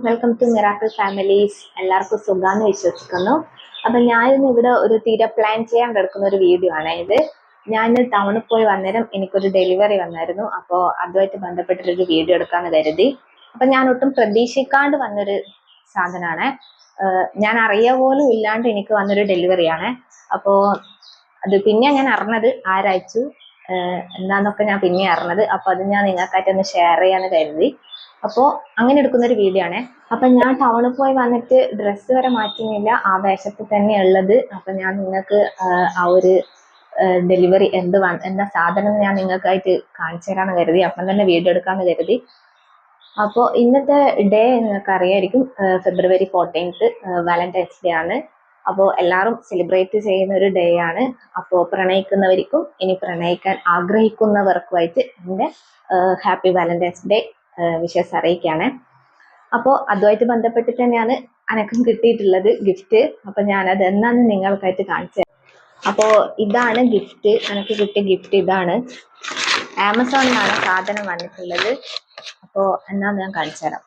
Welcome to miracle families. എല്ലാവർക്കും സുഖാന്ന് വിശ്വസിക്കുന്നു. അപ്പൊ ഞാനിന്ന് ഇവിടെ ഒരു തീരെ പ്ലാൻ ചെയ്യാൻ കിടക്കുന്ന ഒരു വീഡിയോ ആണ് ഇത്. ഞാൻ ടൗണിൽ പോയി വന്നേരം എനിക്കൊരു ഡെലിവറി വന്നായിരുന്നു. അപ്പോൾ അതുമായിട്ട് ബന്ധപ്പെട്ടൊരു വീഡിയോ എടുക്കാന്ന് കരുതി. അപ്പൊ ഞാൻ ഒട്ടും പ്രതീക്ഷിക്കാണ്ട് വന്നൊരു സാധനമാണ്. ഞാൻ അറിയ പോലും ഇല്ലാണ്ട് എനിക്ക് വന്നൊരു ഡെലിവറിയാണ്. അപ്പോൾ അത് പിന്നെ ഞാൻ അറിഞ്ഞത് ആരയച്ചു എന്താന്നൊക്കെ ഞാൻ പിന്നെ അറിഞ്ഞത്. അപ്പൊ അത് ഞാൻ നിങ്ങൾക്കായിട്ടൊന്ന് ഷെയർ ചെയ്യാന്ന് കരുതി. അപ്പോൾ അങ്ങനെ എടുക്കുന്ന ഒരു വീഡിയോ ആണ്. അപ്പൊ ഞാൻ ടൗണിൽ പോയി വന്നിട്ട് ഡ്രസ്സ് വരെ മാറ്റുന്നില്ല, ആ വേഷത്തിൽ തന്നെ ഉള്ളത്. അപ്പൊ ഞാൻ നിങ്ങൾക്ക് ആ ഒരു ഡെലിവറി എന്താ സാധനം ഞാൻ നിങ്ങൾക്കായിട്ട് കാണിച്ചു തരാന്ന് കരുതി. അപ്പം തന്നെ വീഡിയോ എടുക്കാന്ന് കരുതി. അപ്പോൾ ഇന്നത്തെ ഡേ നിങ്ങൾക്ക് അറിയായിരിക്കും, ഫെബ്രുവരി 14 വാലന്റൈൻസ് ഡേ ആണ്. അപ്പോൾ എല്ലാവരും സെലിബ്രേറ്റ് ചെയ്യുന്ന ഒരു ഡേ ആണ്. അപ്പോൾ പ്രണയിക്കുന്നവർക്കും ഇനി പ്രണയിക്കാൻ ആഗ്രഹിക്കുന്നവർക്കുമായിട്ട് എൻ്റെ ഹാപ്പി വാലന്റൈൻസ് ഡേ വിഷസ് അറിയിക്കുകയാണ്. അപ്പോൾ അതുമായിട്ട് ബന്ധപ്പെട്ടിട്ട് തന്നെയാണ് എനക്കും കിട്ടിയിട്ടുള്ളത് ഗിഫ്റ്റ്. അപ്പൊ ഞാനത് എന്നാന്ന് നിങ്ങൾക്കായിട്ട് കാണിച്ചു തരാം. അപ്പോൾ ഇതാണ് ഗിഫ്റ്റ്, എനിക്ക് കിട്ടിയ ഗിഫ്റ്റ് ഇതാണ്. ആമസോണിലാണ് സാധനം വന്നിട്ടുള്ളത്. അപ്പോൾ എന്നാന്ന് ഞാൻ കാണിച്ചു തരാം.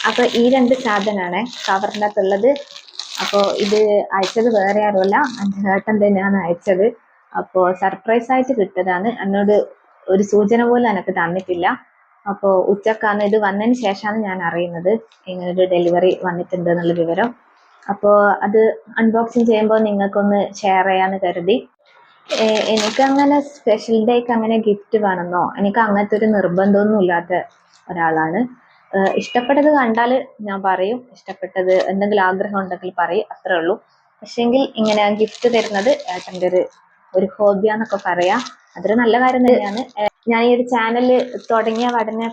അപ്പൊ ഈ രണ്ട് സാധനമാണ് കവറിൻ്റെ അകത്തുള്ളത്. അപ്പോൾ ഇത് അയച്ചത് വേറെ ആരുമല്ല, എൻ്റെ ഏട്ടൻ തന്നെയാണ് അയച്ചത്. അപ്പോൾ സർപ്രൈസ് ആയിട്ട് കിട്ടിയതാണ്. എന്നോട് ഒരു സൂചന പോലും എനിക്ക് തന്നിട്ടില്ല. അപ്പോൾ ഉച്ചക്കാണ് ഇത് വന്നതിന് ശേഷമാണ് ഞാൻ അറിയുന്നത് ഇങ്ങനൊരു ഡെലിവറി വന്നിട്ടുണ്ട് എന്നുള്ള വിവരം. അപ്പോൾ അത് അൺബോക്സിങ് ചെയ്യുമ്പോൾ നിങ്ങൾക്കൊന്ന് ഷെയർ ചെയ്യാന്ന് കരുതി. എനിക്കങ്ങനെ സ്പെഷ്യൽ ഡേക്ക് അങ്ങനെ ഗിഫ്റ്റ് വേണമെന്നോ എനിക്ക് അങ്ങനത്തെ ഒരു നിർബന്ധമൊന്നും ഇല്ലാത്ത ഒരാളാണ്. ഇഷ്ടപ്പെട്ടത് കണ്ടാൽ ഞാൻ പറയും, ഇഷ്ടപ്പെട്ടത് എന്തെങ്കിലും ആഗ്രഹം ഉണ്ടെങ്കിൽ പറയും, അത്രേ ഉള്ളൂ. പക്ഷേങ്കിൽ ഇങ്ങനെ ഗിഫ്റ്റ് തരുന്നത് ഏട്ടൻ്റെ ഒരു ഹോബിയാന്നൊക്കെ പറയാം. അതൊരു നല്ല കാര്യം തന്നെയാണ്. ഞാൻ ഈ ഒരു ചാനൽ തുടങ്ങിയ ഉടനെ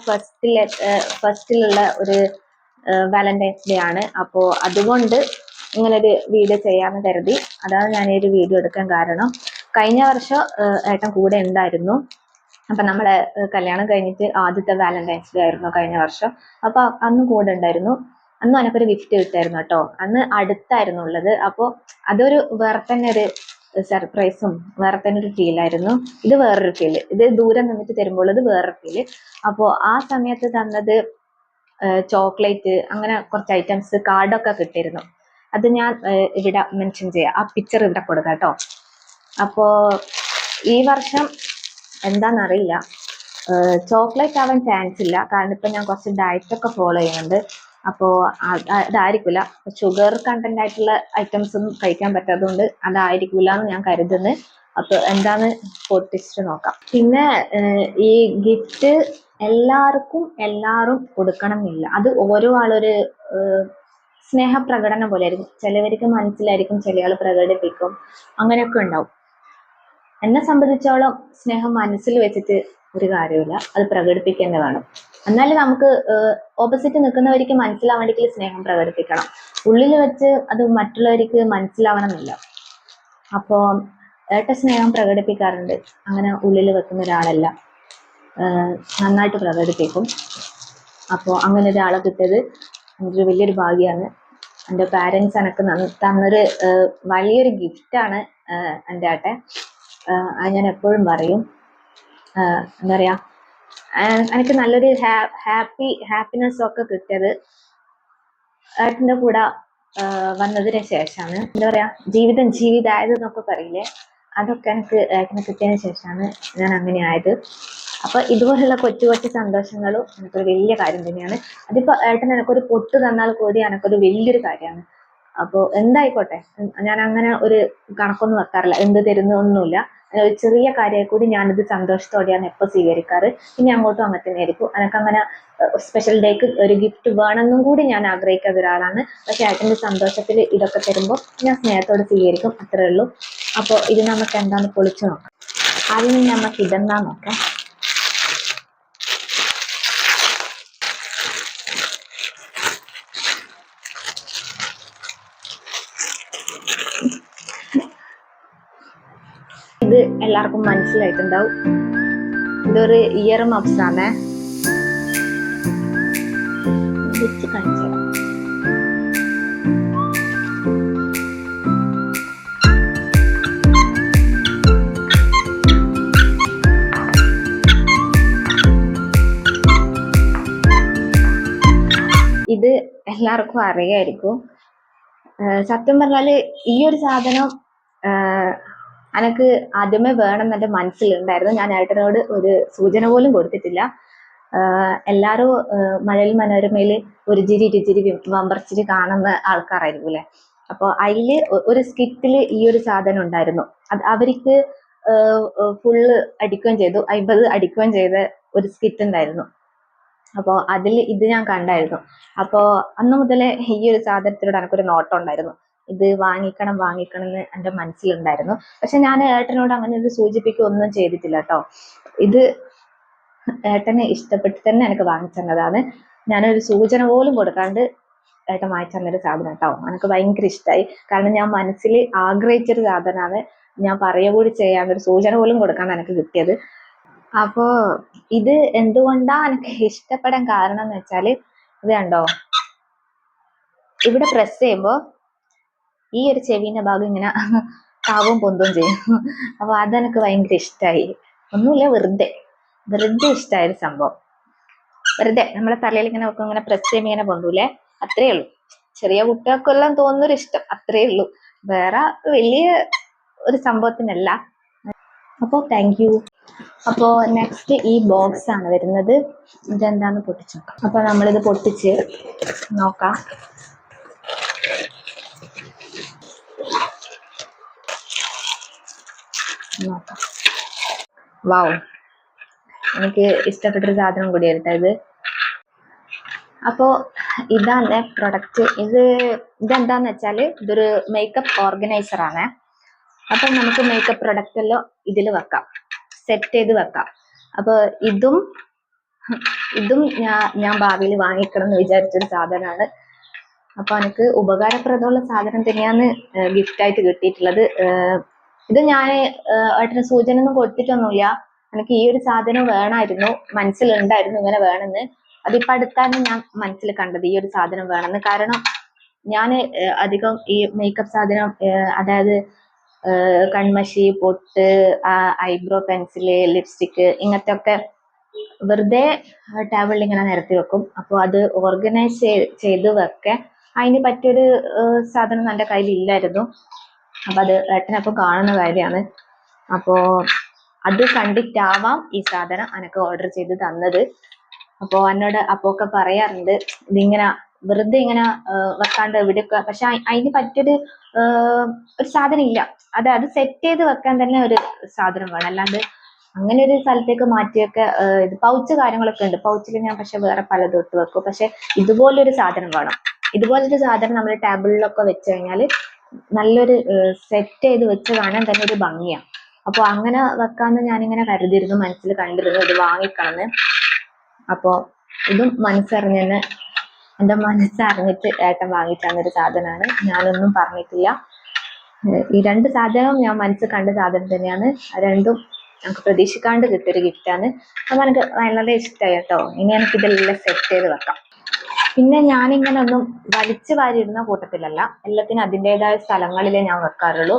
ഫസ്റ്റിലുള്ള ഒരു വാലന്റൈൻസ് ഡേ ആണ്. അപ്പോൾ അതുകൊണ്ട് ഇങ്ങനൊരു വീഡിയോ ചെയ്യാമെന്ന് കരുതി. അതാണ് ഞാൻ ഈ ഒരു വീഡിയോ എടുക്കാൻ കാരണം. കഴിഞ്ഞ വർഷം ഏട്ടൻ കൂടെ ഉണ്ടായിരുന്നു. അപ്പൊ നമ്മളെ കല്യാണം കഴിഞ്ഞിട്ട് ആദ്യത്തെ വാലന്റൈൻസ് ഡേ ആയിരുന്നു കഴിഞ്ഞ വർഷം. അപ്പൊ അന്ന് കൂടെ ഉണ്ടായിരുന്നു. അന്ന് എനിക്കൊരു ഗിഫ്റ്റ് കിട്ടായിരുന്നു കേട്ടോ. അന്ന് അടുത്തായിരുന്നു ഉള്ളത്. അപ്പോൾ അതൊരു വേറെ തന്നെ ഒരു സർപ്രൈസും വേറെ തന്നെ ഒരു ഫീലായിരുന്നു. ഇത് വേറൊരു ഫീല്, ഇത് ദൂരെ നിന്നിട്ട് തരുമ്പോൾ ഇത് വേറൊരു ഫീല്. അപ്പോൾ ആ സമയത്ത് തന്നത് ചോക്ലേറ്റ്, അങ്ങനെ കുറച്ച് ഐറ്റംസ്, കാർഡൊക്കെ കിട്ടിയിരുന്നു. അത് ഞാൻ ഇവിടെ മെൻഷൻ ചെയ്യാം, ആ പിക്ചർ ഇവിടെ കൊടുക്കാം കേട്ടോ. അപ്പോൾ ഈ വർഷം എന്താണെന്നറിയില്ല, ചോക്ലേറ്റ് ആവാൻ ചാൻസ് ഇല്ല. കാരണം ഇപ്പം ഞാൻ കുറച്ച് ഡയറ്റൊക്കെ ഫോളോ ചെയ്യുന്നുണ്ട്. അപ്പോൾ അതായിരിക്കില്ല, ഷുഗർ കണ്ടന്റ് ആയിട്ടുള്ള ഐറ്റംസ് ഒന്നും കഴിക്കാൻ പറ്റാത്തതുകൊണ്ട് അതായിരിക്കില്ല എന്ന് ഞാൻ കരുതുന്നു. അപ്പോൾ എന്താന്ന് പൊട്ടിച്ചിട്ട് നോക്കാം. പിന്നെ ഈ ഗിഫ്റ്റ് എല്ലാവരും കൊടുക്കണം എന്നില്ല. അത് ഓരോ ആളൊരു സ്നേഹപ്രകടനം പോലെ ആയിരിക്കും. ചിലവർക്ക് മനസ്സിലായിരിക്കും, ചില ആൾ പ്രകടിപ്പിക്കും, അങ്ങനെയൊക്കെ ഉണ്ടാവും. എന്നെ സംബന്ധിച്ചോളം സ്നേഹം മനസ്സിൽ വെച്ചിട്ട് ഒരു കാര്യമില്ല, അത് പ്രകടിപ്പിക്കേണ്ട വേണം. എന്നാലും നമുക്ക് ഓപ്പോസിറ്റ് നിൽക്കുന്നവർക്ക് മനസ്സിലാവേണ്ടെങ്കിൽ സ്നേഹം പ്രകടിപ്പിക്കണം. ഉള്ളിൽ വെച്ച് അത് മറ്റുള്ളവർക്ക് മനസ്സിലാവണമെന്നില്ല. അപ്പോൾ ഏട്ട സ്നേഹം പ്രകടിപ്പിക്കാറുണ്ട്, അങ്ങനെ ഉള്ളിൽ വെക്കുന്ന ഒരാളല്ല, നന്നായിട്ട് പ്രകടിപ്പിക്കും. അപ്പോൾ അങ്ങനെ ഒരാളെ കിട്ടിയത് എൻ്റെ വലിയൊരു ഭാഗ്യമാണ്. എൻ്റെ പാരൻസ് എനിക്ക് തന്നൊരു വലിയൊരു ഗിഫ്റ്റാണ് എൻ്റെ ഏട്ടൻ. അത് ഞാൻ എപ്പോഴും പറയും. എന്താ പറയാ, എനിക്ക് നല്ലൊരു ഹാപ്പിനെസ് ഒക്കെ കിട്ടിയത് ഏട്ടൻ്റെ കൂടെ വന്നതിന് ശേഷമാണ്. എന്താ പറയാ, ജീവിതമായത് എന്നൊക്കെ പറയില്ലേ, അതൊക്കെ എനിക്ക് ഏട്ടനെ കിട്ടിയതിന് ശേഷമാണ് ഞാൻ അങ്ങനെ ആയത്. അപ്പൊ ഇതുപോലുള്ള കൊച്ചു കൊച്ചു സന്തോഷങ്ങളും എനിക്കൊരു വലിയ കാര്യം തന്നെയാണ്. അതിപ്പോ ഏട്ടൻ എനിക്കൊരു പൊട്ട് തന്നാൽ കൂടി എനിക്കൊരു വലിയൊരു കാര്യമാണ്. അപ്പോൾ എന്തായിക്കോട്ടെ, ഞാൻ അങ്ങനെ ഒരു കണക്കൊന്നും വെക്കാറില്ല, എന്ത് തരുന്നൊന്നുമില്ല. ഒരു ചെറിയ കാര്യമായി കൂടി ഞാനിത് സന്തോഷത്തോടെയാണ് എപ്പോൾ സ്വീകരിക്കാറ്. ഇനി അങ്ങോട്ടും അങ്ങനെ തന്നെ ആയിരിക്കും. എനിക്കങ്ങനെ സ്പെഷ്യൽ ഡേക്ക് ഒരു ഗിഫ്റ്റ് വേണമെന്നും കൂടി ഞാൻ ആഗ്രഹിക്കാത്ത ഒരാളാണ്. പക്ഷെ ഏട്ടൻ്റെ സന്തോഷത്തിൽ ഇതൊക്കെ തരുമ്പോൾ ഞാൻ സ്നേഹത്തോടെ സ്വീകരിക്കും, അത്രേ ഉള്ളൂ. അപ്പോൾ ഇത് നമുക്ക് എന്താന്ന് പൊളിച്ചു നോക്കാം. ആദ്യം നമുക്ക് ഇതെന്താ നോക്കാം. ഇത് എല്ലാവർക്കും മനസ്സിലായിട്ടുണ്ടാവും, ഇതൊരു ഇയർ മഫ്സ് ആണ്. വെച്ച് കാണിച്ചു തരാം. ഇത് എല്ലാവർക്കും അറിയായിരിക്കും. സത്യം പറഞ്ഞാല് ഈ ഒരു സാധനം എനിക്ക് ആദ്യമേ വേണം എന്നെ മനസ്സിലുണ്ടായിരുന്നു. ഞാൻ ഏട്ടനോട് ഒരു സൂചന പോലും കൊടുത്തിട്ടില്ല. എല്ലാരും മഴയിൽ മനോരമയില് ഒരു ചിരി ഇരുചിരി വമ്പർച്ചിരി കാണുന്ന ആൾക്കാരായിരിക്കും അല്ലെ. അപ്പൊ അതില് ഒരു സ്കിറ്റില് ഈ ഒരു സാധനം ഉണ്ടായിരുന്നു. അത് അവർക്ക് ഫുള്ള് അടിക്കുകയും ചെയ്തു, 50 അടിക്കുകയും ചെയ്ത ഒരു സ്കിറ്റ് ഉണ്ടായിരുന്നു. അപ്പോ അതിൽ ഇത് ഞാൻ കണ്ടായിരുന്നു. അപ്പോ അന്ന് മുതലേ ഈ ഒരു സാധനത്തിനോട് എനിക്കൊരു നോട്ടം ഉണ്ടായിരുന്നു. ഇത് വാങ്ങിക്കണം വാങ്ങിക്കണം എന്ന് എൻ്റെ മനസ്സിലുണ്ടായിരുന്നു. പക്ഷെ ഞാൻ ഏട്ടനോട് അങ്ങനെ ഒരു സൂചിപ്പിക്കുകയൊന്നും ചെയ്തിട്ടില്ല കേട്ടോ. ഇത് ഏട്ടന് ഇഷ്ടപ്പെട്ട് തന്നെ എനിക്ക് വാങ്ങിച്ചു തന്നതാണ്. ഞാനൊരു സൂചന പോലും കൊടുക്കാണ്ട് ഏട്ടൻ വാങ്ങിച്ചു തന്നൊരു സാധനം കേട്ടോ. എനിക്ക് ഭയങ്കര ഇഷ്ടമായി. കാരണം ഞാൻ മനസ്സിൽ ആഗ്രഹിച്ചൊരു സാധനമാണ്. ഞാൻ പറയുക കൂടി ചെയ്യാൻ ഒരു സൂചന പോലും കൊടുക്കാണ്ട് എനിക്ക് കിട്ടിയത്. അപ്പോ ഇത് എന്തുകൊണ്ടാ എനിക്ക് ഇഷ്ടപ്പെടാൻ കാരണം എന്ന് വെച്ചാല്, ഇത് കണ്ടോ, ഇവിടെ പ്രസ് ചെയ്യുമ്പോ ഈ ഒരു ചെവിന്റെ ഭാഗം ഇങ്ങനെ താവും പൊന്തും ചെയ്യും. അപ്പൊ അതെനിക്ക് ഭയങ്കര ഇഷ്ടമായി. ഒന്നുമില്ല, വെറുതെ ഇഷ്ടമായ ഒരു സംഭവം. വെറുതെ നമ്മളെ തലയിൽ ഇങ്ങനെ വെക്കും, ഇങ്ങനെ പ്രസ് ചെയ്യുമ്പോൾ ഇങ്ങനെ പൊന്തൂലേ, അത്രേ ഉള്ളൂ. ചെറിയ കുട്ടികൾക്കെല്ലാം തോന്നുന്നൊരു ഇഷ്ടം, അത്രേ ഉള്ളൂ. വേറെ വലിയ ഒരു സംഭവത്തിനല്ല. അപ്പോൾ താങ്ക് യു. അപ്പോൾ നെക്സ്റ്റ് ഈ ബോക്സ് ആണ് വരുന്നത്. ഇതെന്താന്ന് പൊട്ടിച്ചു നോക്കാം. അപ്പോൾ നമ്മളിത് പൊട്ടിച്ച് നോക്കാം. വാവ്, എനിക്ക് ഇഷ്ടപ്പെട്ടൊരു സാധനം കൂടിയായിരുന്നു ഇത്. അപ്പോൾ ഇതാണ് പ്രൊഡക്റ്റ്. ഇതെന്താന്ന് വെച്ചാൽ ഇതൊരു മേക്കപ്പ് ഓർഗനൈസർ ആണ്. അപ്പം നമുക്ക് മേക്കപ്പ് പ്രൊഡക്റ്റ് എല്ലാം ഇതിൽ വെക്കാം, സെറ്റ് ചെയ്ത് വെക്കാം. അപ്പൊ ഇതും ഞാൻ ഭാവിയിൽ വാങ്ങിക്കണം എന്ന് വിചാരിച്ചൊരു സാധനമാണ്. അപ്പൊ എനിക്ക് ഉപകാരപ്രദമുള്ള സാധനം തന്നെയാണ് ഗിഫ്റ്റ് ആയിട്ട് കിട്ടിയിട്ടുള്ളത്. ഇത് ഞാൻ ഏട്ടന് സൂചന ഒന്നും കൊടുത്തിട്ടൊന്നുമില്ല. എനിക്ക് ഈ ഒരു സാധനം വേണമായിരുന്നു, മനസ്സിലുണ്ടായിരുന്നു ഇങ്ങനെ വേണമെന്ന്. അതിപ്പോ അടുത്താണ് ഞാൻ മനസ്സിൽ കണ്ടത് ഈ ഒരു സാധനം വേണമെന്ന്. കാരണം ഞാൻ അധികം ഈ മേക്കപ്പ് സാധനം, അതായത് കൺമഷി, പൊട്ട്, ഐബ്രോ പെൻസില്, ലിപ്സ്റ്റിക്ക്, ഇങ്ങനത്തെ ഒക്കെ വെറുതെ ടേബിളിൽ ഇങ്ങനെ നിരത്തി വെക്കും. അപ്പോൾ അത് ഓർഗനൈസ് ചെയ്ത് വെക്കാൻ അതിന് പറ്റിയൊരു സാധനം എൻ്റെ കയ്യിൽ ഇല്ലായിരുന്നു. അപ്പൊ അത് ഏട്ടനപ്പം കാണുന്ന കാര്യമാണ്. അപ്പോ അത് കണ്ടിട്ടാവാം ഈ സാധനം എനിക്ക് ഓർഡർ ചെയ്ത് തന്നത്. അപ്പോ എന്നോട് അപ്പൊക്കെ പറയാറുണ്ട് ഇതിങ്ങനെ വെറുതെ ഇങ്ങനെ വെക്കാണ്ട് എവിടെയൊക്കെ, പക്ഷെ അതിന് പറ്റിയൊരു സാധനം ഇല്ല. അത് സെറ്റ് ചെയ്ത് വെക്കാൻ തന്നെ ഒരു സാധനം വേണം. അല്ലാണ്ട് അങ്ങനെ ഒരു സ്ഥലത്തേക്ക് മാറ്റിയൊക്കെ ഇത് പൗച്ച് കാര്യങ്ങളൊക്കെ ഉണ്ട്. പൗച്ചിൽ ഞാൻ പക്ഷെ വേറെ പലതും ഇട്ട് വെക്കും. പക്ഷെ ഇതുപോലൊരു സാധനം വേണം. ഇതുപോലൊരു സാധനം നമ്മൾ ടേബിളിലൊക്കെ വെച്ച് കഴിഞ്ഞാൽ നല്ലൊരു സെറ്റ് ചെയ്ത് വെച്ച് കാണാൻ തന്നെ ഒരു ഭംഗിയാണ്. അപ്പോൾ അങ്ങനെ വെക്കാന്ന് ഞാനിങ്ങനെ കരുതിയിരുന്നു, മനസ്സിൽ കണ്ടിരുന്നു ഇത് വാങ്ങിക്കണമെന്ന്. അപ്പോൾ ഇതും മനസ്സറിഞ്ഞ് തന്നെ, എൻ്റെ മനസ്സറിഞ്ഞിട്ട് ഏട്ടൻ വാങ്ങിത്തന്നൊരു സാധനമാണ്. ഞാനൊന്നും പറഞ്ഞിട്ടില്ല. ഈ രണ്ട് സാധനവും ഞാൻ മനസ്സിൽ കണ്ട സാധനം തന്നെയാണ്. രണ്ടും നമുക്ക് പ്രതീക്ഷിക്കാണ്ട് കിട്ടിയൊരു ഗിഫ്റ്റാണ്. അപ്പൊ എനിക്ക് വളരെ ഇഷ്ടമായി കേട്ടോ. ഇനി എനിക്ക് ഇതെല്ലാം സെറ്റ് ചെയ്ത് വെക്കാം. പിന്നെ ഞാനിങ്ങനെ ഒന്നും വലിച്ചു വാരിയിടുന്ന കൂട്ടത്തിലല്ല. എല്ലാത്തിനും അതിൻ്റെതായ സ്ഥലങ്ങളിലേ ഞാൻ വെക്കാറുള്ളൂ.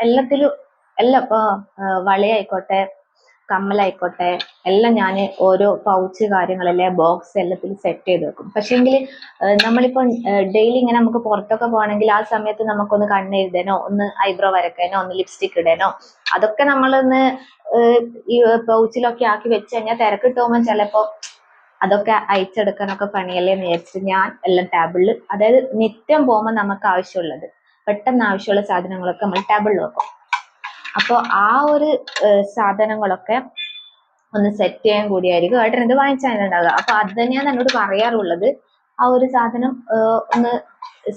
എല്ലാത്തിലും എല്ലാം, ഇപ്പൊ വളയായിക്കോട്ടെ, കമ്മലായിക്കോട്ടെ, എല്ലാം ഞാൻ ഓരോ പൗച്ച് കാര്യങ്ങളെല്ലാം ബോക്സ് എല്ലാത്തിലും സെറ്റ് ചെയ്ത് വെക്കും. പക്ഷേങ്കിൽ നമ്മളിപ്പോ ഡെയിലി ഇങ്ങനെ നമുക്ക് പുറത്തൊക്കെ പോകണമെങ്കിൽ ആ സമയത്ത് നമുക്കൊന്ന് കണ്ണെഴുതാനോ, ഒന്ന് ഐബ്രോ വരയ്ക്കാനോ, ഒന്ന് ലിപ്സ്റ്റിക് ഇടാനോ, അതൊക്കെ നമ്മളൊന്ന് ഈ പൗച്ചിലൊക്കെ ആക്കി വെച്ച് കഴിഞ്ഞാൽ തിരക്കിട്ട് പോകുമ്പോൾ ചിലപ്പോ അതൊക്കെ അയച്ചെടുക്കാനൊക്കെ പണിയല്ലേ എന്ന് വിചാരിച്ചിട്ട് ഞാൻ എല്ലാം ടേബിളിൽ, അതായത് നിത്യം പോകുമ്പോൾ നമുക്ക് ആവശ്യമുള്ളത്, പെട്ടെന്ന് ആവശ്യമുള്ള സാധനങ്ങളൊക്കെ നമ്മൾ ടേബിളിൽ വെക്കും. അപ്പോൾ ആ ഒരു സാധനങ്ങളൊക്കെ ഒന്ന് സെറ്റ് ചെയ്യാൻ കൂടിയായിരിക്കും ഏട്ടൻ ഇത് വാങ്ങിച്ചാലുണ്ടാവുക. അപ്പൊ അത് തന്നെയാണ് എന്നോട് പറയാറുള്ളത്. ആ ഒരു സാധനം ഒന്ന്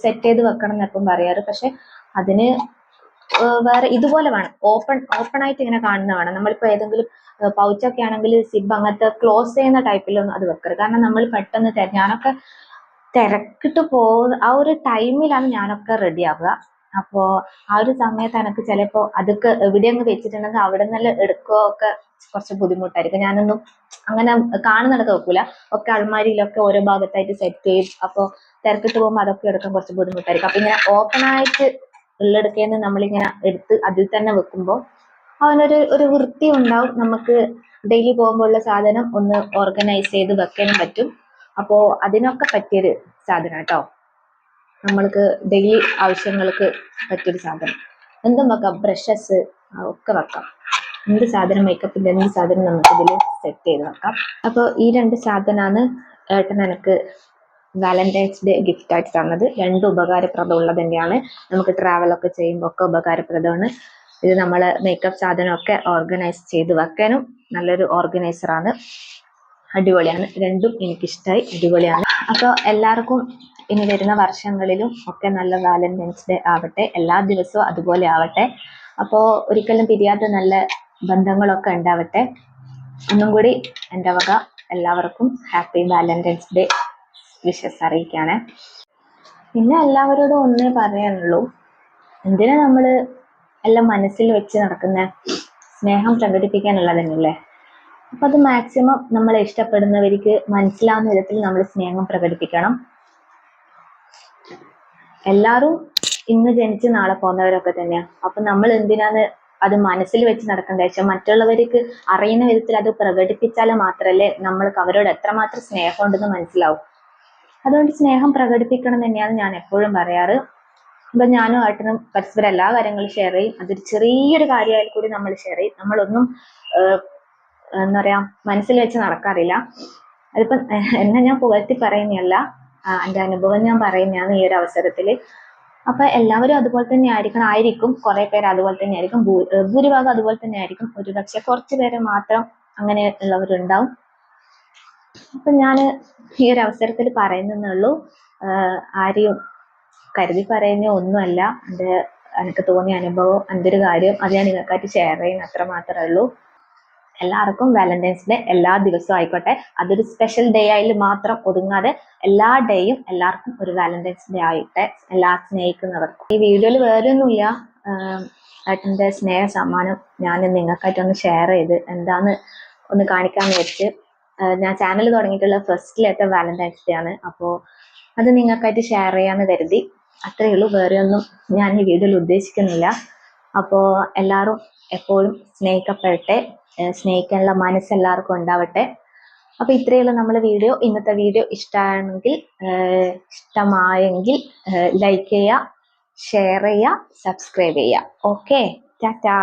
സെറ്റ് ചെയ്ത് വെക്കണം എന്നെപ്പം പറയാറ്. പക്ഷെ അതിന് വേറെ ഇതുപോലെ വേണം, ഓപ്പൺ ആയിട്ട് ഇങ്ങനെ കാണുന്ന വേണം. നമ്മളിപ്പോ ഏതെങ്കിലും പൗച്ചൊക്കെ ആണെങ്കിൽ സിബ് അങ്ങനത്തെ ക്ലോസ് ചെയ്യുന്ന ടൈപ്പിലൊന്നും അത് വെക്കരുത്. കാരണം നമ്മൾ പെട്ടെന്ന് ഞാനൊക്കെ തിരക്കിട്ട് പോകുന്ന ആ ഒരു ടൈമിലാണ് ഞാനൊക്കെ റെഡി ആവുക. അപ്പോ ആ ഒരു സമയത്ത് എനിക്ക് ചിലപ്പോ അതൊക്കെ എവിടെയെങ്കിലും വെച്ചിട്ടുണ്ടെങ്കിൽ അവിടെ നിന്നെല്ലാം എടുക്കുക ഒക്കെ കുറച്ച് ബുദ്ധിമുട്ടായിരിക്കും. ഞാനൊന്നും അങ്ങനെ കാണുന്നിടത്ത് വെക്കൂല, ഒക്കെ അൾമാരിയിലൊക്കെ ഓരോ ഭാഗത്തായിട്ട് സെറ്റ് ചെയ്യും. അപ്പോൾ തിരക്കിട്ട് പോകുമ്പോൾ അതൊക്കെ എടുക്കാൻ കുറച്ച് ബുദ്ധിമുട്ടായിരിക്കും. അപ്പൊ ഇങ്ങനെ ഓപ്പൺ ആയിട്ട് ഉള്ളെടുക്കേന്ന് നമ്മളിങ്ങനെ എടുത്ത് അതിൽ തന്നെ വെക്കുമ്പോൾ അവനൊരു വൃത്തി ഉണ്ടാവും. നമുക്ക് ഡെയിലി പോകുമ്പോഴുള്ള സാധനം ഒന്ന് ഓർഗനൈസ് ചെയ്ത് വെക്കാനും പറ്റും. അപ്പോ അതിനൊക്കെ പറ്റിയൊരു സാധനം കേട്ടോ. നമ്മൾക്ക് ഡെയിലി ആവശ്യങ്ങൾക്ക് പറ്റിയൊരു സാധനം. എന്തും വെക്കാം, ബ്രഷസ് ഒക്കെ വെക്കാം. എന്ത് സാധനം, മേക്കപ്പിന്റെ എന്ത് സാധനം നമുക്ക് ഇതിൽ സെറ്റ് ചെയ്ത് വെക്കാം. അപ്പോൾ ഈ 2 സാധനമാണ് ഏട്ടൻ എനിക്ക് വാലന്റൈൻസ് ഡേ ഗിഫ്റ്റ് ആയിട്ട് തന്നത്. 2 ഉപകാരപ്രദമുള്ളത് തന്നെയാണ്. നമുക്ക് ട്രാവലൊക്കെ ചെയ്യുമ്പോൾ ഒക്കെ ഉപകാരപ്രദമാണ്. ഇത് നമ്മൾ മേക്കപ്പ് സാധനമൊക്കെ ഓർഗനൈസ് ചെയ്ത് വെക്കാനും നല്ലൊരു ഓർഗനൈസറാണ്. അടിപൊളിയാണ്. 2ഉം എനിക്കിഷ്ടമായി, അടിപൊളിയാണ്. അപ്പോൾ എല്ലാവർക്കും ഇനി വരുന്ന വർഷങ്ങളിലും ഒക്കെ നല്ല വാലന്റൈൻസ് ഡേ ആവട്ടെ, എല്ലാ ദിവസവും അതുപോലെ ആവട്ടെ. അപ്പോൾ ഒരിക്കലും പിരിയാത്ത നല്ല ബന്ധങ്ങളൊക്കെ ഉണ്ടാവട്ടെ. ഒന്നും കൂടി എൻ്റെ വക എല്ലാവർക്കും ഹാപ്പി വാലന്റൈൻസ് ഡേ വിഷസ് അറിയിക്കുകയാണ്. പിന്നെ എല്ലാവരോടും ഒന്നേ പറയാനുള്ളൂ, എന്തിനാ നമ്മൾ എല്ലാം മനസ്സിൽ വെച്ച് നടക്കുന്ന സ്നേഹം പ്രകടിപ്പിക്കാനുള്ളത് തന്നെയല്ലേ. അപ്പം അത് മാക്സിമം നമ്മളെ ഇഷ്ടപ്പെടുന്നവർക്ക് മനസ്സിലാവുന്ന വിധത്തിൽ നമ്മൾ സ്നേഹം പ്രകടിപ്പിക്കണം. എല്ലാവരും ഇന്ന് ജനിച്ച് നാളെ പോകുന്നവരൊക്കെ തന്നെയാണ്. അപ്പം നമ്മൾ എന്തിനാണ് അത് മനസ്സിൽ വെച്ച് നടക്കേണ്ട വെച്ചാൽ മറ്റുള്ളവർക്ക് അറിയുന്ന വിധത്തിൽ അത് പ്രകടിപ്പിച്ചാൽ മാത്രമല്ലേ നമ്മൾക്ക് അവരോട് എത്രമാത്രം സ്നേഹം ഉണ്ടെന്ന് മനസ്സിലാവും. അതുകൊണ്ട് സ്നേഹം പ്രകടിപ്പിക്കണം തന്നെയാണ് ഞാൻ എപ്പോഴും പറയാറ്. അപ്പം ഞാനും ഏട്ടനും പരസ്പരം എല്ലാ കാര്യങ്ങളും ഷെയർ ചെയ്യും. അതൊരു ചെറിയൊരു കാര്യമായാലും കൂടി നമ്മൾ ഷെയർ ചെയ്യും. നമ്മളൊന്നും എന്താ പറയാ മനസ്സിൽ വെച്ച് നടക്കാറില്ല. അതിപ്പം എന്നെ ഞാൻ പുകഴ്ത്തി പറയുന്നതല്ല, എൻ്റെ അനുഭവം ഞാൻ പറയുന്നതാണ് ഈ ഒരു അവസരത്തിൽ. അപ്പൊ എല്ലാവരും അതുപോലെ തന്നെ ആയിരിക്കും. കുറെ പേര് അതുപോലെ തന്നെ ആയിരിക്കും, ഭൂരിഭാഗം അതുപോലെ തന്നെ ആയിരിക്കും. ഒരുപക്ഷെ കുറച്ച് പേര് മാത്രം അങ്ങനെ ഉള്ളവരുണ്ടാവും. അപ്പൊ ഞാൻ ഈ ഒരു അവസരത്തിൽ പറയുന്നേ ഉള്ളൂ. ആരെയും കരുതി പറയുന്ന ഒന്നുമല്ല. എനിക്ക് തോന്നിയ അനുഭവം, എൻ്റെ ഒരു കാര്യം അത് ഞാൻ നിങ്ങൾക്കായിട്ട് ഷെയർ ചെയ്യുന്ന അത്ര മാത്രമേ ഉള്ളൂ. എല്ലാവർക്കും വാലന്റൈൻസ് ഡേ എല്ലാ ദിവസവും ആയിക്കോട്ടെ. അതൊരു സ്പെഷ്യൽ ഡേ ആയി മാത്രം ഒതുങ്ങാതെ എല്ലാ ഡേയും എല്ലാവർക്കും ഒരു വാലന്റൈൻസ് ഡേ ആയിട്ട് എല്ലാ സ്നേഹിക്കുന്നവർക്കും. ഈ വീഡിയോയിൽ വേറെ ഒന്നുമില്ല, ഏട്ടൻ്റെ സ്നേഹ സമ്മാനം ഞാൻ നിങ്ങൾക്കായിട്ടൊന്ന് ഷെയർ ചെയ്ത് എന്താന്ന് ഒന്ന് കാണിക്കാന്ന് വെച്ച്. ഞാൻ ചാനൽ തുടങ്ങിയിട്ടുള്ള ഫസ്റ്റിലത്തെ വാലന്റൈൻസ് ഡേ ആണ്. അപ്പോൾ അത് നിങ്ങൾക്കായിട്ട് ഷെയർ ചെയ്യാന്ന് കരുതി. അത്രയേ ഉള്ളൂ, വേറെ ഒന്നും ഞാൻ ഈ വീഡിയോയിൽ ഉദ്ദേശിക്കുന്നില്ല. അപ്പോൾ എല്ലാവരും എപ്പോഴും സ്നേഹിക്കപ്പെടട്ടെ, സ്നേഹിക്കാനുള്ള മനസ്സ് എല്ലാവർക്കും ഉണ്ടാവട്ടെ. അപ്പോൾ ഇത്രയുള്ള നമ്മളെ വീഡിയോ. ഇന്നത്തെ വീഡിയോ ഇഷ്ടമായെങ്കിൽ ലൈക്ക് ചെയ്യുക, ഷെയർ ചെയ്യുക, സബ്സ്ക്രൈബ് ചെയ്യുക. ഓക്കെ, ടാറ്റാ.